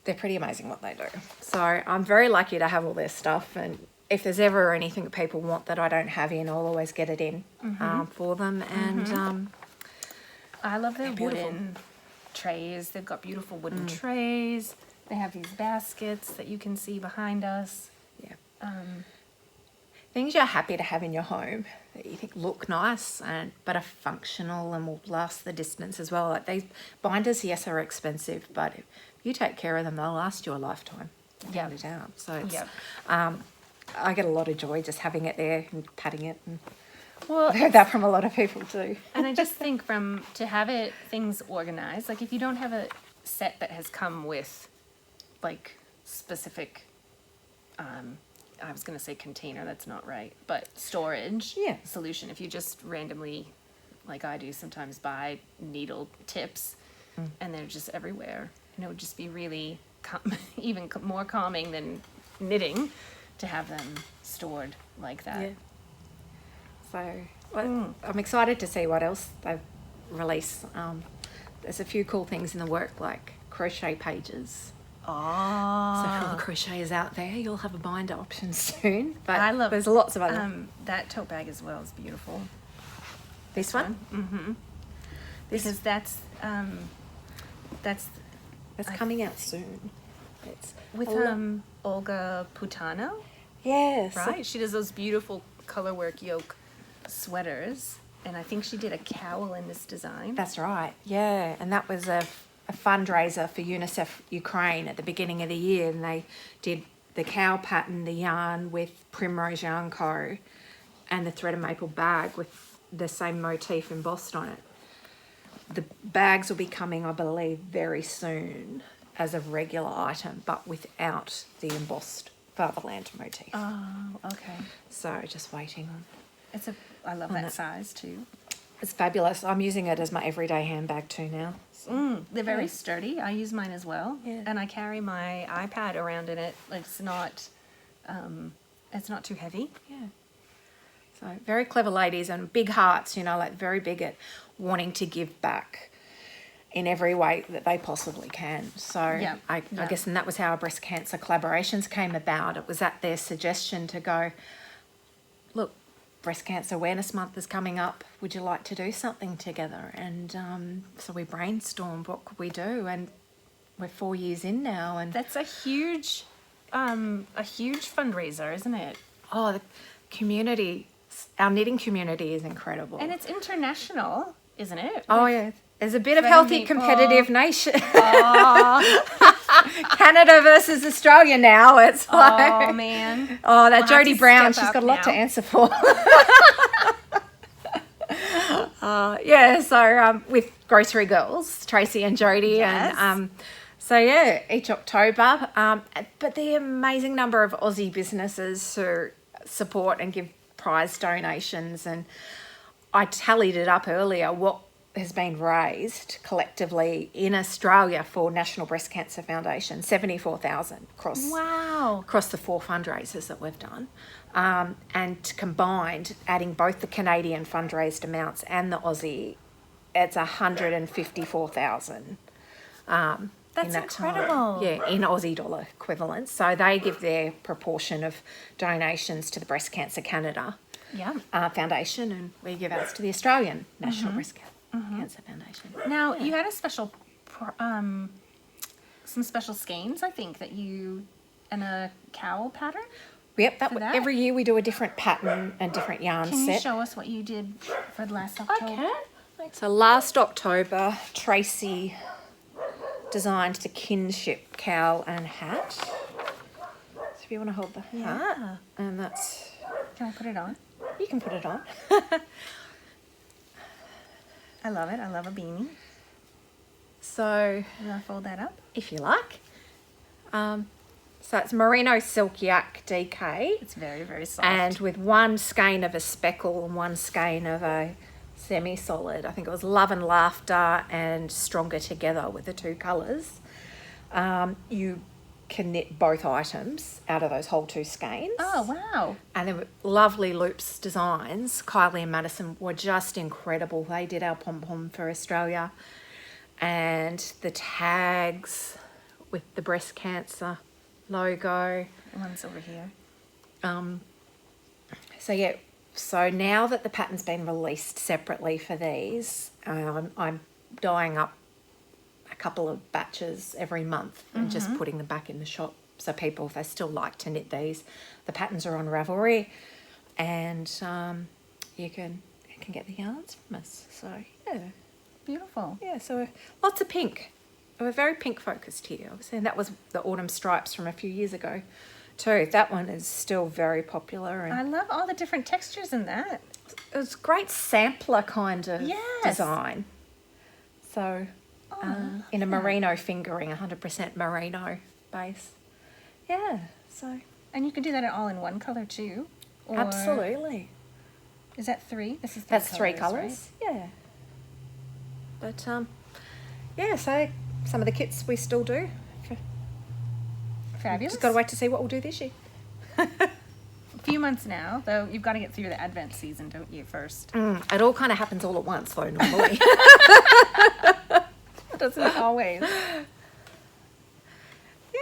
they're pretty amazing what they do. So I'm very lucky to have all their stuff, and if there's ever anything that people want that I don't have in, I'll always get it in for them. And I love their wooden trays. They've got beautiful wooden trays. They have these baskets that you can see behind us. Yeah. Things you're happy to have in your home that you think look nice but are functional and will last the distance as well. Like these binders, yes, are expensive, but if you take care of them, they'll last you a lifetime. Without a doubt. So it's, I get a lot of joy just having it there and patting it and Well, I've heard that from a lot of people too. and I just think to have things organized, like if you don't have a set that has come with like specific, I was going to say container, that's not right, but storage solution. If you just randomly, like I do sometimes, buy needle tips and they're just everywhere, and it would just be really even more calming than knitting to have them stored like that. Yeah. So I'm excited to see what else they release. There's a few cool things in the work, like crochet pages. Oh. So for all the crocheters out there, you'll have a binder option soon. But I love there's lots of other. That tote bag as well is beautiful. This one? Mm-hmm. Because that's coming out soon. It's with Olga Putano. Yes. Right? She does those beautiful colorwork yoke sweaters, and I think she did a cowl in this design. That's right. Yeah, and that was a fundraiser for UNICEF Ukraine at the beginning of the year, and they did the cow pattern, the yarn with Primrose Yarn Co, and the thread and maple bag with the same motif embossed on it. The bags will be coming, I believe, very soon as a regular item, but without the embossed fatherland motif. Oh, okay. So just waiting on. I love that size too. It's fabulous. I'm using it as my everyday handbag too now. So. They're very sturdy. I use mine as well, Yeah. and I carry my iPad around in it. It's not too heavy. Yeah. So very clever ladies and big hearts, like very big at wanting to give back in every way that they possibly can. So I guess, and that was how our breast cancer collaborations came about. It was at their suggestion to go, look, Breast Cancer Awareness Month is coming up. Would you like to do something together? And so we brainstormed what could we do, and we're 4 years in now. And that's a huge fundraiser, isn't it? Oh, the community, our knitting community is incredible. And it's international, isn't it? Oh, yeah. There's a bit of healthy competitive nation. Canada versus Australia now. It's like, oh man. Oh, that Jodie Brown, she's got a lot to answer for. So with Grocery Girls, Tracy and Jodie, yes. and each October. But the amazing number of Aussie businesses who support and give prize donations, and I tallied it up earlier. What has been raised collectively in Australia for National Breast Cancer Foundation, 74,000 across the 4 fundraisers that we've done, and combined, adding both the Canadian fundraised amounts and the Aussie, it's 154,000. That's incredible. In Aussie dollar equivalent. So they give their proportion of donations to the Breast Cancer Canada Foundation, and we give ours to the Australian National Breast Cancer Foundation. Now, you had a special, some special skeins, I think, that you, and a cowl pattern? Yep, every year we do a different pattern and different yarn set. Can you show us what you did for last October? Okay. So last October, Tracy designed the kinship cowl and hat. So if you want to hold the hat, and that's... Can I put it on? You can put it on. I love it. I love a beanie. So... You want to fold that up? If you like. So it's merino silk yak DK. It's very, very soft. And with one skein of a speckle and one skein of a semi-solid. I think it was Love and Laughter and Stronger Together with the 2 colours. You can knit both items out of those whole 2 skeins. Oh, wow. And there were lovely loops designs. Kylie and Madison were just incredible. They did our pom-pom for Australia. And the tags with the breast cancer logo. One's over here. So now that the pattern's been released separately for these, I'm dyeing up a couple of batches every month and just putting them back in the shop. So people, if they still like to knit these, the patterns are on Ravelry, and you can get the yarns from us. So yeah, beautiful. Yeah, so lots of pink. We're very pink focused here, obviously, and that was the autumn stripes from a few years ago. too. That one is still very popular. And I love all the different textures in that. it's a great sampler kind of Yes. design. So in a yeah. merino fingering, 100% merino base. Yeah, so And you can do that all in one color too. Or absolutely. Is that 3? This is That's 3 right? colours. Yeah. But yeah, so some of the kits we still do. Fabulous. Just got to wait to see what we'll do this year. A few months now, though. You've got to get through the Advent season, don't you? First. It all kind of happens all at once, though, normally. Doesn't it always?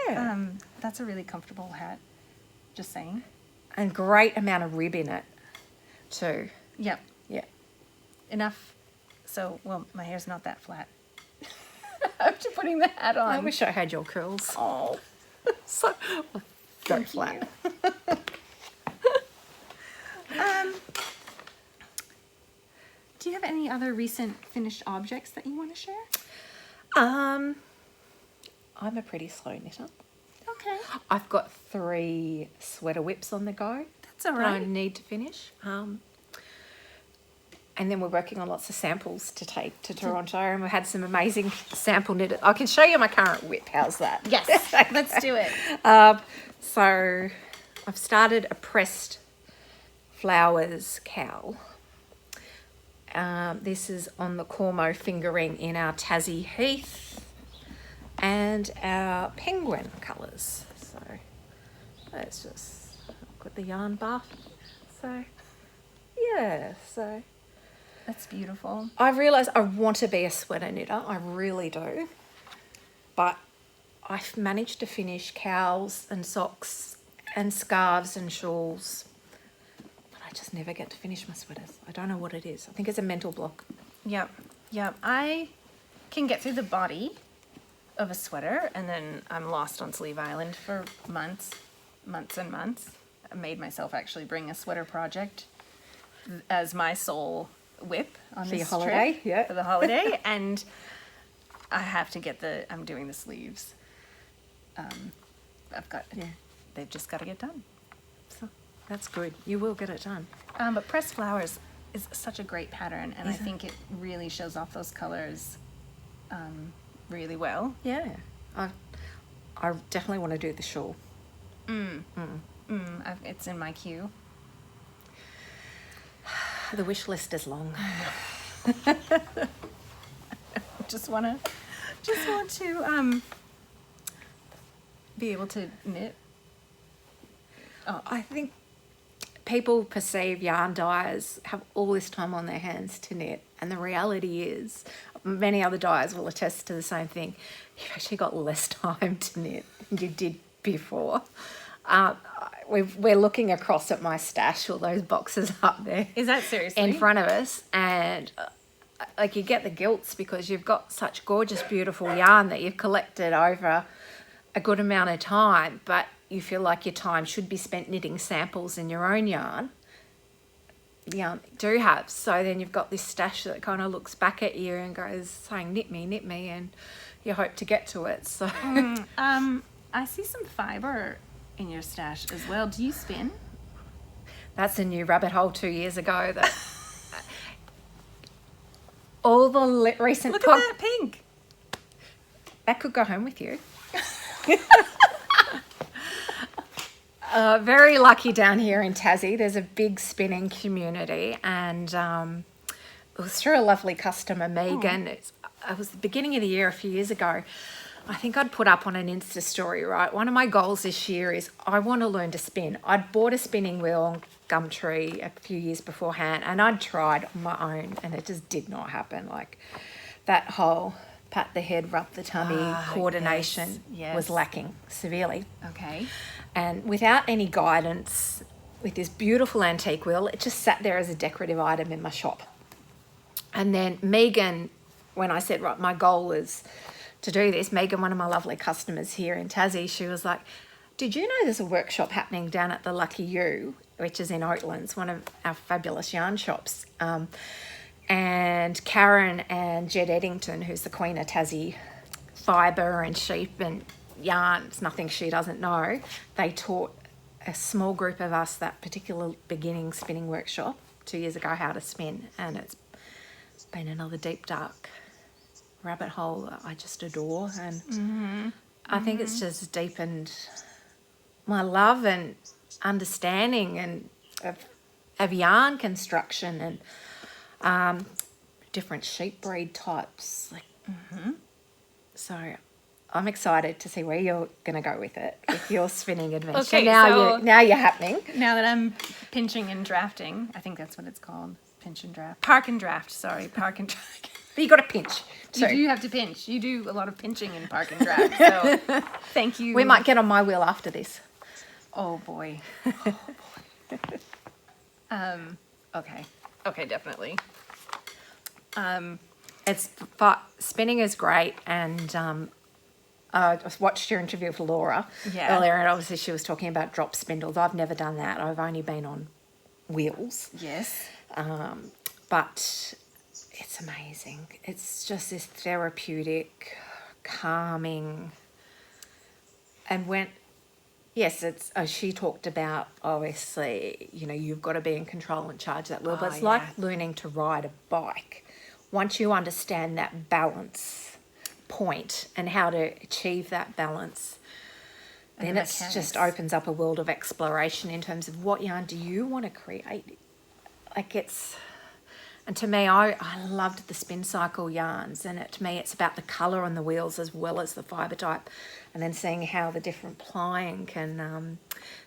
Yeah. That's a really comfortable hat. Just saying. And great amount of rib in it, too. Yep. Yeah. Enough. So, well, my hair's not that flat. After putting the hat on. I wish I had your curls. Oh. So very Thank flat. Do you have any other recent finished objects that you want to share? I'm a pretty slow knitter. Okay. I've got 3 sweater whips on the go. That's all that I right. need to finish. And then we're working on lots of samples to take to Toronto, and we had some amazing sample knitted. I can show you my current whip. How's that? Yes. Let's do it. So I've started a pressed flowers cowl. This is on the Cormo fingering in our Tassie Heath and our penguin colours. So let's just got the yarn buff. So yeah, so That's beautiful. I've realised I want to be a sweater knitter. I really do. But I've managed to finish cowls and socks and scarves and shawls. But I just never get to finish my sweaters. I don't know what it is. I think it's a mental block. Yep. I can get through the body of a sweater, and then I'm lost on Sleeve Island for months and months. I made myself actually bring a sweater project as my sole whip on For this your holiday, trip, yeah. for the holiday, and I have to get I'm doing the sleeves. They've just got to get done. So that's good. You will get it done. But pressed flowers is such a great pattern, and I think it really shows off those colors really well. Yeah. I definitely want to do the shawl. It's in my queue. The wish list is long. Just want to be able to knit. I think people perceive yarn dyers have all this time on their hands to knit, and the reality is, many other dyers will attest to the same thing. You've actually got less time to knit than you did before. We're looking across at my stash, all those boxes up there. Is that seriously? In front of us, and like you get the gilts because you've got such gorgeous, beautiful yarn that you've collected over a good amount of time, but you feel like your time should be spent knitting samples in your own yarn. You do have. So then you've got this stash that kind of looks back at you and goes saying, knit me, and you hope to get to it. So I see some fibre in your stash as well. Do you spin? that's a new rabbit hole 2 years ago. That all the recent... Look at that pink. That could go home with you. Very lucky down here in Tassie. There's a big spinning community, and it was through a lovely customer, Megan. It was the beginning of the year a few years ago. I think I'd put up on an Insta story, right? One of my goals this year is I want to learn to spin. I'd bought a spinning wheel on Gumtree a few years beforehand, and I'd tried on my own, and it just did not happen. Like that whole pat the head, rub the tummy coordination was lacking severely. Okay. And without any guidance, with this beautiful antique wheel, it just sat there as a decorative item in my shop. And then Megan, when I said, right, my goal is to do this, Megan, one of my lovely customers here in Tassie, she was like, did you know there's a workshop happening down at the Lucky You, which is in Oatlands, one of our fabulous yarn shops. And Karen and Jed Eddington, who's the queen of Tassie fibre and sheep and yarn, it's nothing she doesn't know. They taught a small group of us that particular beginning spinning workshop 2 years ago, how to spin, and it's been another deep dark rabbit hole that I just adore, and I think it's just deepened my love and understanding and of yarn construction and different sheep breed types. So I'm excited to see where you're going to go with it, with your spinning adventure. Okay, now you're happening. Now that I'm pinching and drafting, I think that's what it's called. Pinch and draft. Park and draft, sorry. Park and draft. But you got to pinch. You do have to pinch. You do a lot of pinching in park and draft. So thank you. We might get on my wheel after this. Oh boy. Okay, definitely. Spinning is great, and I just watched your interview with Laura earlier, and obviously she was talking about drop spindles. I've never done that. I've only been on wheels. Yes. But it's amazing. It's just this therapeutic, calming, and it's, she talked about, obviously, you've got to be in control and charge that wheel, but it's like learning to ride a bike. Once you understand that balance point and how to achieve that balance, then it just opens up a world of exploration in terms of what yarn do you want to create. And to me, I loved the spin cycle yarns, and to me it's about the colour on the wheels as well as the fibre type, and then seeing how the different plying can,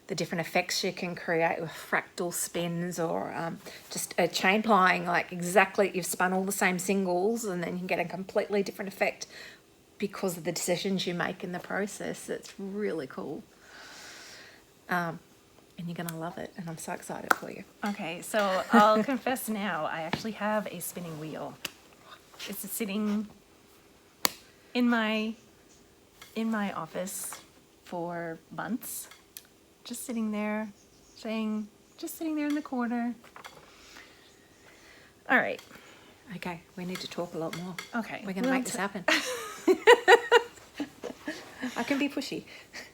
the different effects you can create with fractal spins or just a chain plying, like exactly, you've spun all the same singles and then you can get a completely different effect because of the decisions you make in the process. It's really cool. And you're going to love it, and I'm so excited for you. Okay, so I'll confess now, I actually have a spinning wheel. It's sitting in my office for months, just sitting there, just sitting there in the corner. All right. Okay, we need to talk a lot more. Okay. We're going to make this happen. I can be pushy.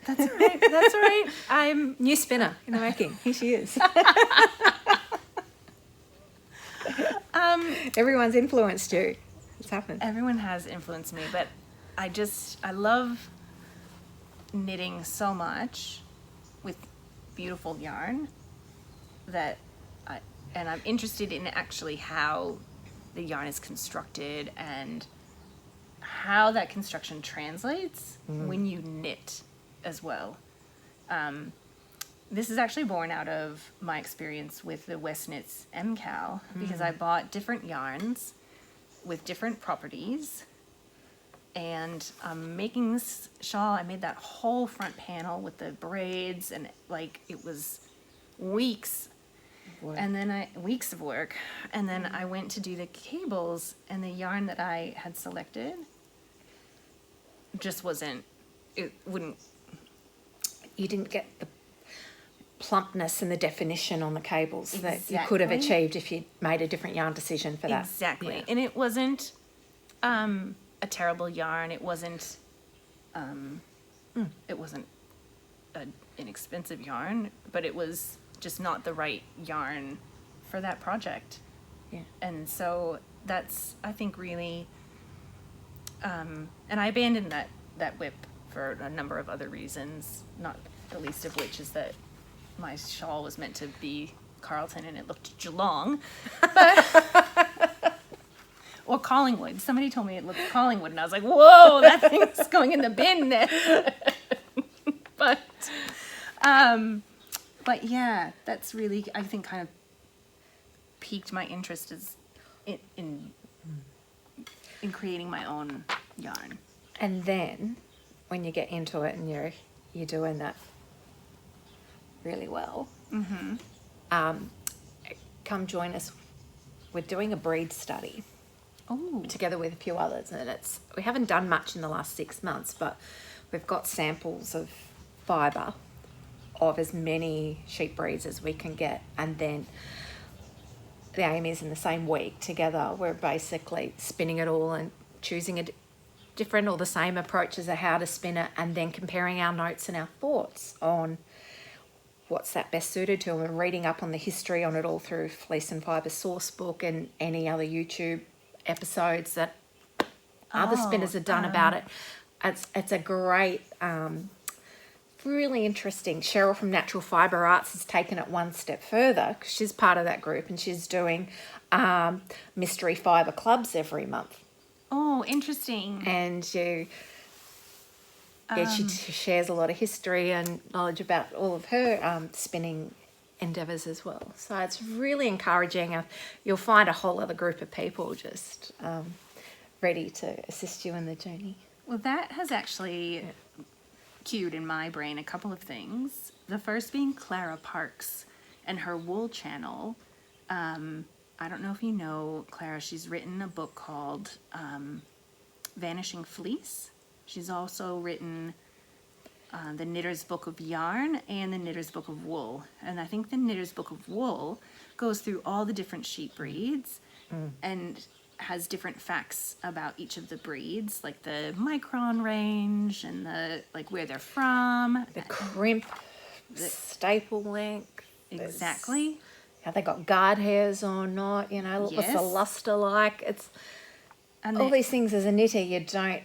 That's all right. That's all right. I'm new spinner in the making. Here she is. Everyone's influenced you. It's happened. Everyone has influenced me, but I love knitting so much with beautiful yarn and I'm interested in actually how the yarn is constructed and how that construction translates when you knit as well. This is actually born out of my experience with the West Knits MCAL, because I bought different yarns with different properties, and I'm making this shawl. I made that whole front panel with the braids, and it was weeks weeks of work, and then I went to do the cables, and the yarn that I had selected just you didn't get the plumpness and the definition on the cables that you could have achieved if you made a different yarn decision for that. Exactly. And it wasn't a terrible yarn. It wasn't an inexpensive yarn, but it was just not the right yarn for that project. Yeah. And so that's, I think, really and I abandoned that whip for a number of other reasons, not the least of which is that my shawl was meant to be Kaartinen and it looked Geelong. Or Collingwood. Somebody told me it looked Collingwood, and I was like, whoa, that thing's going in the bin there. But yeah, that's really, I think, kind of piqued my interest in creating my own yarn. And then when you get into it and you're doing that really well, come join us. We're doing a breed study together with a few others, and we haven't done much in the last 6 months, but we've got samples of fibre of as many sheep breeds as we can get, and then the aim is in the same week together we're basically spinning it all and choosing a different or the same approaches of how to spin it, and then comparing our notes and our thoughts on what's that best suited to them, and reading up on the history on it all through Fleece and Fibre Sourcebook and any other YouTube episodes that other spinners have done about it. It's a great, really interesting. Cheryl from Natural Fibre Arts has taken it one step further because she's part of that group, and she's doing mystery fibre clubs every month. Oh, interesting. And she shares a lot of history and knowledge about all of her spinning endeavours as well. So it's really encouraging. You'll find a whole other group of people just ready to assist you in the journey. Well, that has actually cued in my brain a couple of things. The first being Clara Parks and her wool channel. I don't know if you know Clara. She's written a book called Vanishing Fleece. She's also written the Knitter's Book of Yarn and the Knitter's Book of Wool. And I think the Knitter's Book of Wool goes through all the different sheep breeds and has different facts about each of the breeds, like the micron range and the where they're from. The crimp, the staple length. Exactly. Have they got guard hairs or not? You know, what's the luster like? It's all these things as a knitter you don't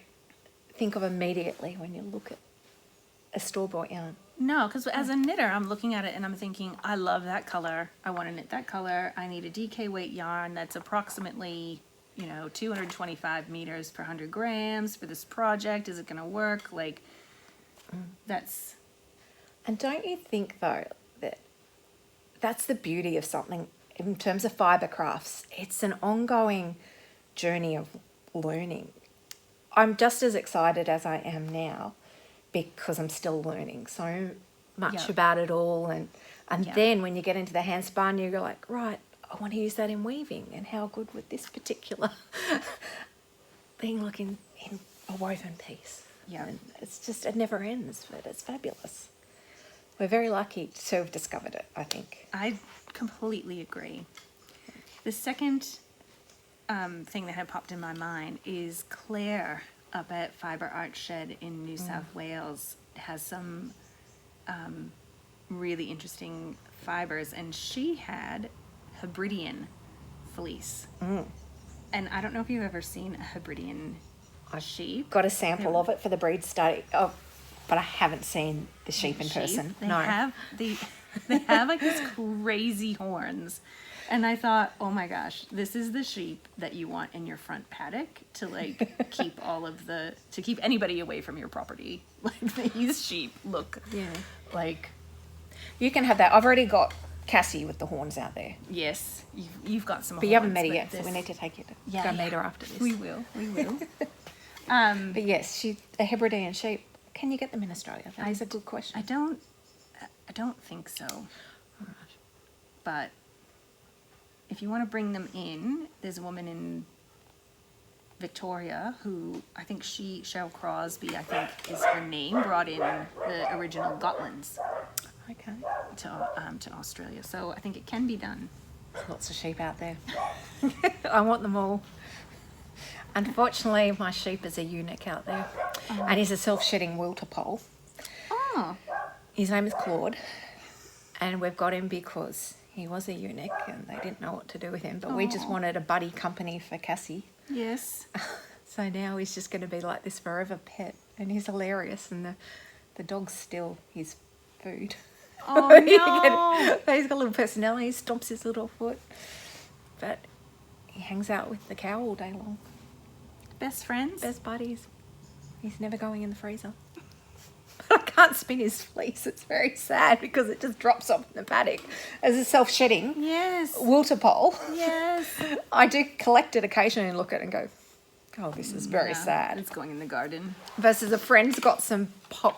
think of immediately when you look at a store-bought yarn. No, because as a knitter, I'm looking at it and I'm thinking, I love that color. I want to knit that color. I need a DK weight yarn that's approximately, 225 meters per 100 grams for this project. Is it going to work? That's... And don't you think, though, that that's the beauty of something in terms of fibre crafts? It's an ongoing journey of learning. I'm just as excited as I am now because I'm still learning so much about it all. And then when you get into the hand spun, you go like, right, I want to use that in weaving, and how good would this particular thing look in a woven piece? Yeah. And it's just, it never ends, but it's fabulous. We're very lucky to have discovered it, I think. I completely agree. The second thing that had popped in my mind is Claire up at Fibre Art Shed in New South Wales has some really interesting fibres, and she had Hebridean fleece. And I don't know if you've ever seen a Hebridean sheep. Got a sample of it for the breed study, but I haven't seen the sheep in person. They have these crazy horns. And I thought, oh my gosh, this is the sheep that you want in your front paddock to keep anybody away from your property. These sheep look like... You can have that. I've already got Cassie with the horns out there. Yes, you've got some horns. But you haven't met her yet, so we need to take you to go meet her after this. We will. But yes, she's a Hebridean sheep. Can you get them in Australia? That is a good question. I don't think so. Right. But if you want to bring them in, there's a woman in Victoria who I think Cheryl Crosby, I think is her name, brought in the original Gotlands. Okay. To Australia. So I think it can be done. There's lots of sheep out there. I want them all. Unfortunately, my sheep is a eunuch out there. And he's a self-shedding wilterpole. Oh. His name is Claude. And we've got him because he was a eunuch and they didn't know what to do with him. But we just wanted a buddy company for Cassie. Yes. So now he's just going to be like this forever pet. And he's hilarious. And the dog's still his food. Oh, no. He's got a little personality. He stomps his little foot. But he hangs out with the cow all day long. Best friends? Best buddies. He's never going in the freezer. I can't spin his fleece. It's very sad because it just drops off in the paddock as a self-shedding wilterpole. Yes. I do collect it occasionally and look at it and go, oh, this is very sad. It's going in the garden. Versus a friend's got some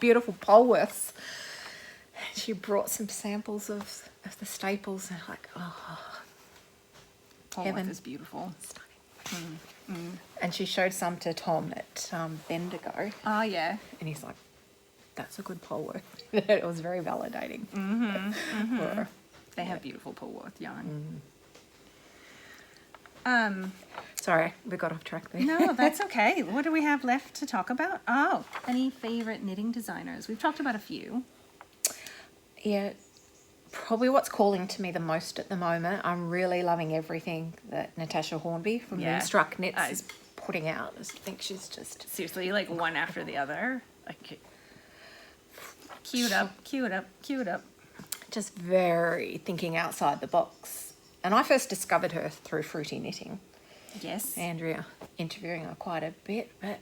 beautiful Polworths. She brought some samples of the staples and like, Polworth is beautiful. And she showed some to Tom at Bendigo. Oh, yeah. And he's like, that's a good Polworth. It was very validating. They have beautiful Polworth yarn. Sorry, we got off track there. No, that's okay. What do we have left to talk about? Oh, any favourite knitting designers? We've talked about a few. Yeah, probably what's calling to me the most at the moment. I'm really loving everything that Natasha Hornby from Yeah. Moonstruck Knits is putting out. I think she's just... Seriously, like one after the other. Like, cue it up, cue it up, cue it up. Just very thinking outside the box. And I first discovered her through Fruity Knitting. Yes. Andrea interviewing her quite a bit, but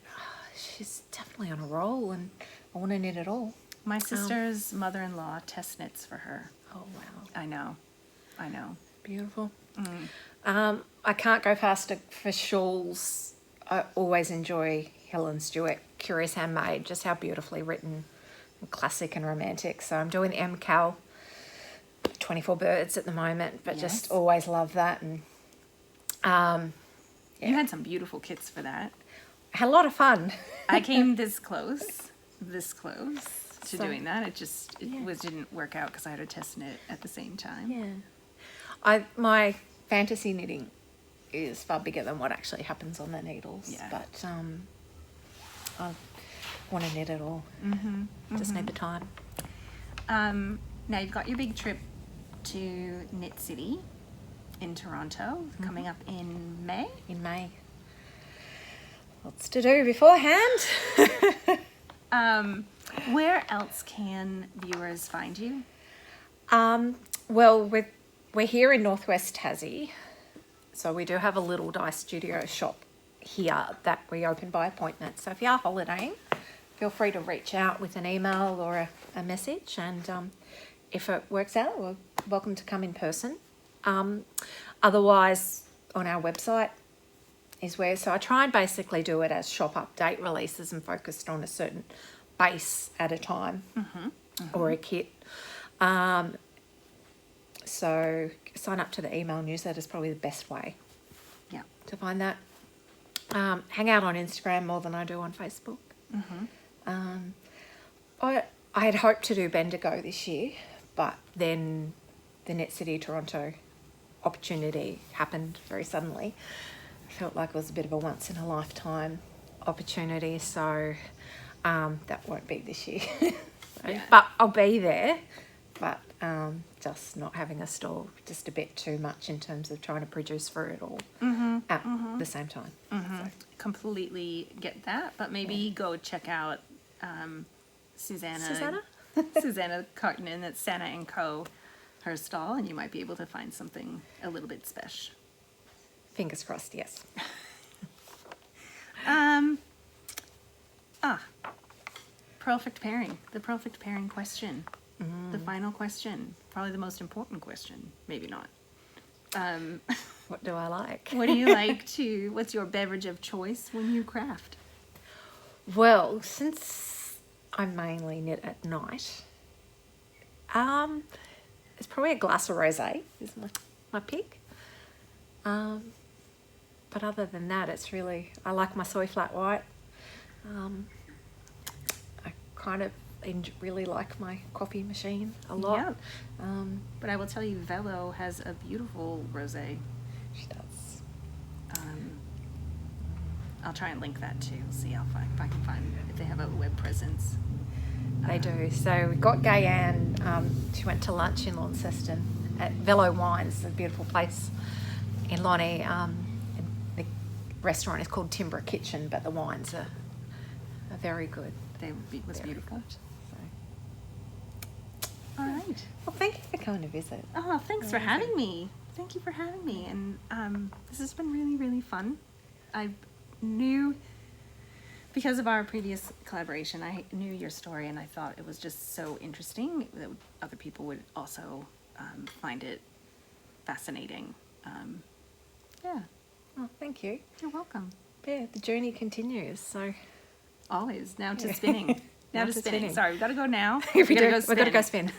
she's definitely on a roll and I want to knit it all. My sister's mother-in-law test knits for her. Oh, wow. I know. Beautiful. I can't go faster for shawls. I always enjoy Helen Stewart, Curious Handmade, just how beautifully written and classic and romantic. So I'm doing the MCAL 24 birds at the moment, but just always love that. And you had some beautiful kits for that. I had a lot of fun. I came this close to doing that. It didn't work out because I had to test knit at the same time. Yeah. My fantasy knitting is far bigger than what actually happens on the needles. Yeah. But I want to knit it all. Just need the time. Now you've got your big trip to Knit City in Toronto coming up in May. In May. Lots to do beforehand. Where else can viewers find you? Well, we're here in Northwest Tassie, so we do have a little dye studio shop here that we open by appointment. So if you are holidaying, feel free to reach out with an email or a message, and if it works out, we're welcome to come in person. Otherwise, on our website is where, so I try and basically do it as shop update releases and focused on a certain base at a time or a kit. So sign up to the email newsletter is probably the best way to find that. Hang out on Instagram more than I do on Facebook. I had hoped to do Bendigo this year, but then the Knit City Toronto opportunity happened very suddenly. I felt like it was a bit of a once in a lifetime opportunity, so that won't be this year. But I'll be there, but just not having a stall, just a bit too much in terms of trying to produce for it all at the same time. So. Completely get that, but maybe go check out Susanna Kaartinen at Santa & Co. her stall, and you might be able to find something a little bit special. Fingers crossed, yes. Purlfect pairing. The Purlfect pairing question. The final question. Probably the most important question. Maybe not. What do I like? What do you like to, what's your beverage of choice when you craft? Well, since I mainly knit at night, it's probably a glass of rosé is my pick. But other than that, it's really, I like my soy flat white. I kind of really like my coffee machine a lot. Yeah. But I will tell you, Velo has a beautiful rosé. She does. I'll try and link that too. See if I can find if they have a web presence. They do. So we got Gayanne. She went to lunch in Launceston at Velo Wines, a beautiful place in Lonnie. The restaurant is called Timber Kitchen, but the wines are very good. It was Very beautiful. good. All right. Well, thank you for coming to visit. Oh, thanks for having me. Thank you for having me. And this has been really, really fun. I knew, because of our previous collaboration, I knew your story, and I thought it was just so interesting that other people would also find it fascinating. Yeah. Oh, thank you. You're welcome. Yeah, the journey continues, so... Always. Now to spinning. Now to spinning. Sorry, we've got to go now. We've got to go spin.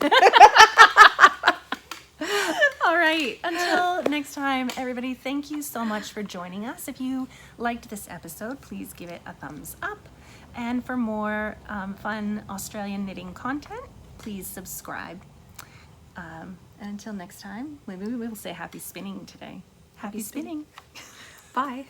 All right. Until next time, everybody, thank you so much for joining us. If you liked this episode, please give it a thumbs up. And for more fun Australian knitting content, please subscribe. And until next time, maybe we'll say happy spinning today. Happy spinning. Bye.